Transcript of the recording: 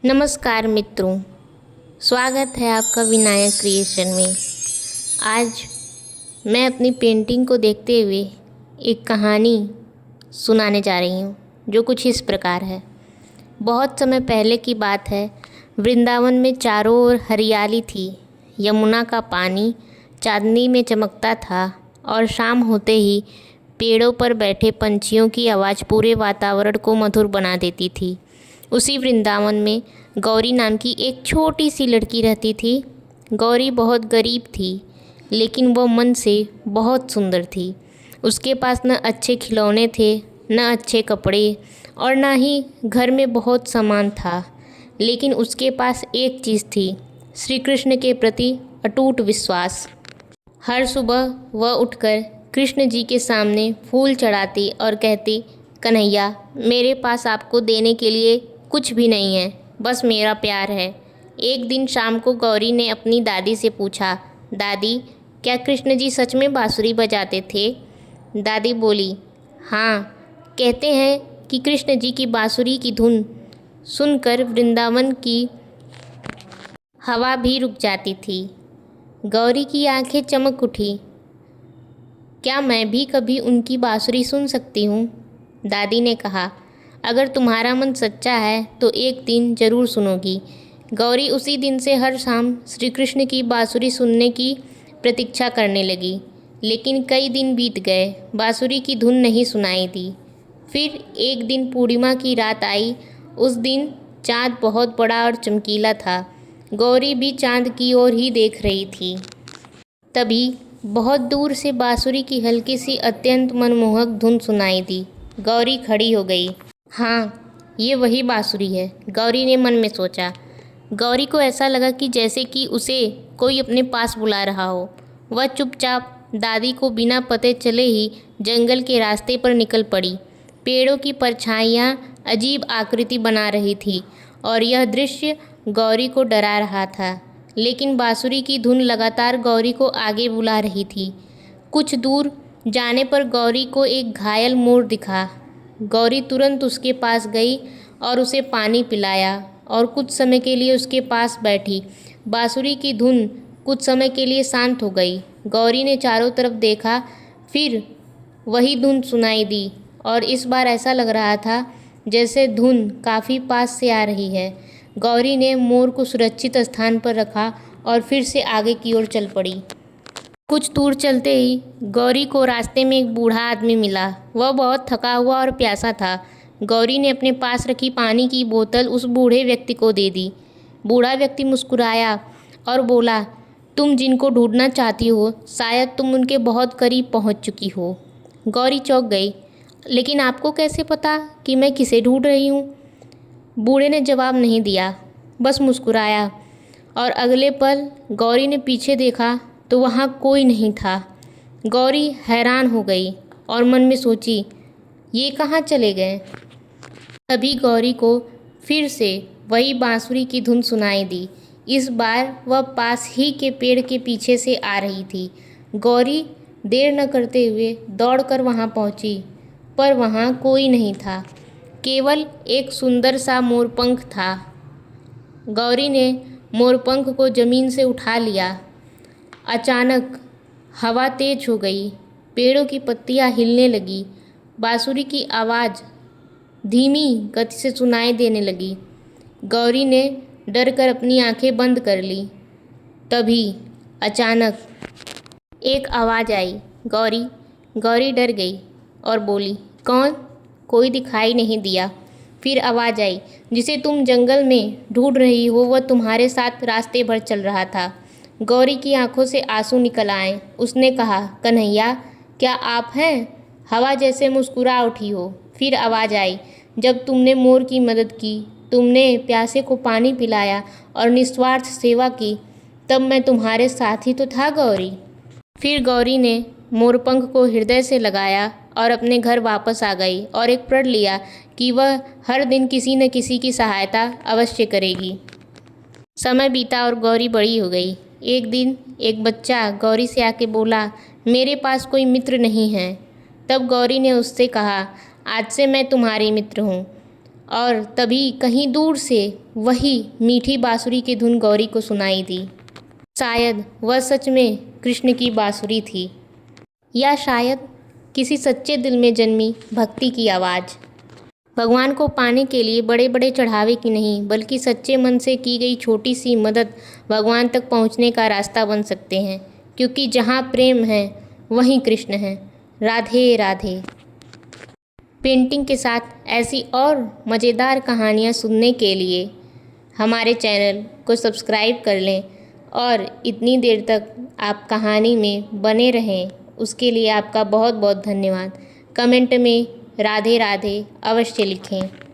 नमस्कार मित्रों, स्वागत है आपका विनायक क्रिएशन में। आज मैं अपनी पेंटिंग को देखते हुए एक कहानी सुनाने जा रही हूँ जो कुछ इस प्रकार है। बहुत समय पहले की बात है। वृंदावन में चारों ओर हरियाली थी। यमुना का पानी चांदनी में चमकता था और शाम होते ही पेड़ों पर बैठे पंछियों की आवाज़ पूरे वातावरण को मधुर बना देती थी। उसी वृंदावन में गौरी नाम की एक छोटी सी लड़की रहती थी। गौरी बहुत गरीब थी, लेकिन वह मन से बहुत सुंदर थी। उसके पास न अच्छे खिलौने थे, न अच्छे कपड़े और न ही घर में बहुत सामान था। लेकिन उसके पास एक चीज़ थी, श्री कृष्ण के प्रति अटूट विश्वास। हर सुबह वह उठकर कृष्ण जी के सामने फूल चढ़ाती और कहती, कन्हैया, मेरे पास आपको देने के लिए कुछ भी नहीं है, बस मेरा प्यार है। एक दिन शाम को गौरी ने अपनी दादी से पूछा, दादी, क्या कृष्ण जी सच में बांसुरी बजाते थे? दादी बोली, हाँ, कहते हैं कि कृष्ण जी की बांसुरी की धुन सुनकर वृंदावन की हवा भी रुक जाती थी। गौरी की आंखें चमक उठी। क्या मैं भी कभी उनकी बांसुरी सुन सकती हूँ? दादी ने कहा, अगर तुम्हारा मन सच्चा है तो एक दिन ज़रूर सुनोगी। गौरी उसी दिन से हर शाम श्री कृष्ण की बांसुरी सुनने की प्रतीक्षा करने लगी। लेकिन कई दिन बीत गए, बांसुरी की धुन नहीं सुनाई दी। फिर एक दिन पूर्णिमा की रात आई। उस दिन चाँद बहुत बड़ा और चमकीला था। गौरी भी चाँद की ओर ही देख रही थी। तभी बहुत दूर से बांसुरी की हल्की सी अत्यंत मनमोहक धुन सुनाई दी। गौरी खड़ी हो गई। हाँ, ये वही बांसुरी है, गौरी ने मन में सोचा। गौरी को ऐसा लगा कि जैसे कि उसे कोई अपने पास बुला रहा हो। वह चुपचाप दादी को बिना पते चले ही जंगल के रास्ते पर निकल पड़ी। पेड़ों की परछाइयाँ अजीब आकृति बना रही थी और यह दृश्य गौरी को डरा रहा था। लेकिन बांसुरी की धुन लगातार गौरी को आगे बुला रही थी। कुछ दूर जाने पर गौरी को एक घायल मोर दिखा। गौरी तुरंत उसके पास गई और उसे पानी पिलाया और कुछ समय के लिए उसके पास बैठी। बांसुरी की धुन कुछ समय के लिए शांत हो गई। गौरी ने चारों तरफ देखा, फिर वही धुन सुनाई दी और इस बार ऐसा लग रहा था जैसे धुन काफ़ी पास से आ रही है। गौरी ने मोर को सुरक्षित स्थान पर रखा और फिर से आगे की ओर चल पड़ी। कुछ दूर चलते ही गौरी को रास्ते में एक बूढ़ा आदमी मिला। वह बहुत थका हुआ और प्यासा था। गौरी ने अपने पास रखी पानी की बोतल उस बूढ़े व्यक्ति को दे दी। बूढ़ा व्यक्ति मुस्कुराया और बोला, तुम जिनको ढूंढना चाहती हो, शायद तुम उनके बहुत करीब पहुंच चुकी हो। गौरी चौंक गई, लेकिन आपको कैसे पता कि मैं किसे ढूंढ रही हूँ? बूढ़े ने जवाब नहीं दिया, बस मुस्कुराया। और अगले पल गौरी ने पीछे देखा तो वहाँ कोई नहीं था। गौरी हैरान हो गई और मन में सोची, ये कहाँ चले गए? तभी गौरी को फिर से वही बांसुरी की धुन सुनाई दी। इस बार वह पास ही के पेड़ के पीछे से आ रही थी। गौरी देर न करते हुए दौड़कर वहाँ पहुँची, पर वहाँ कोई नहीं था, केवल एक सुंदर सा मोरपंख था। गौरी ने मोरपंख को ज़मीन से उठा लिया। अचानक हवा तेज हो गई, पेड़ों की पत्तियां हिलने लगी, बांसुरी की आवाज़ धीमी गति से सुनाई देने लगी। गौरी ने डरकर अपनी आंखें बंद कर ली। तभी अचानक एक आवाज़ आई, गौरी। गौरी डर गई और बोली, कौन? कोई दिखाई नहीं दिया। फिर आवाज़ आई, जिसे तुम जंगल में ढूंढ रही हो वह तुम्हारे साथ रास्ते भर चल रहा था। गौरी की आंखों से आंसू निकल आए। उसने कहा, कन्हैया, क्या आप हैं? हवा जैसे मुस्कुरा उठी हो। फिर आवाज़ आई, जब तुमने मोर की मदद की, तुमने प्यासे को पानी पिलाया और निस्वार्थ सेवा की, तब मैं तुम्हारे साथ ही तो था गौरी। फिर गौरी ने मोरपंख को हृदय से लगाया और अपने घर वापस आ गई और एक प्रण लिया कि वह हर दिन किसी न किसी की सहायता अवश्य करेगी। समय बीता और गौरी बड़ी हो गई। एक दिन एक बच्चा गौरी से आके बोला, मेरे पास कोई मित्र नहीं है। तब गौरी ने उससे कहा, आज से मैं तुम्हारी मित्र हूँ। और तभी कहीं दूर से वही मीठी बांसुरी की धुन गौरी को सुनाई दी। शायद वह सच में कृष्ण की बांसुरी थी, या शायद किसी सच्चे दिल में जन्मी भक्ति की आवाज़। भगवान को पाने के लिए बड़े बड़े चढ़ावे की नहीं, बल्कि सच्चे मन से की गई छोटी सी मदद भगवान तक पहुंचने का रास्ता बन सकते हैं, क्योंकि जहां प्रेम है वहीं कृष्ण है। राधे राधे। पेंटिंग के साथ ऐसी और मज़ेदार कहानियाँ सुनने के लिए हमारे चैनल को सब्सक्राइब कर लें और इतनी देर तक आप कहानी में बने रहें, उसके लिए आपका बहुत बहुत धन्यवाद। कमेंट में राधे राधे अवश्य लिखें।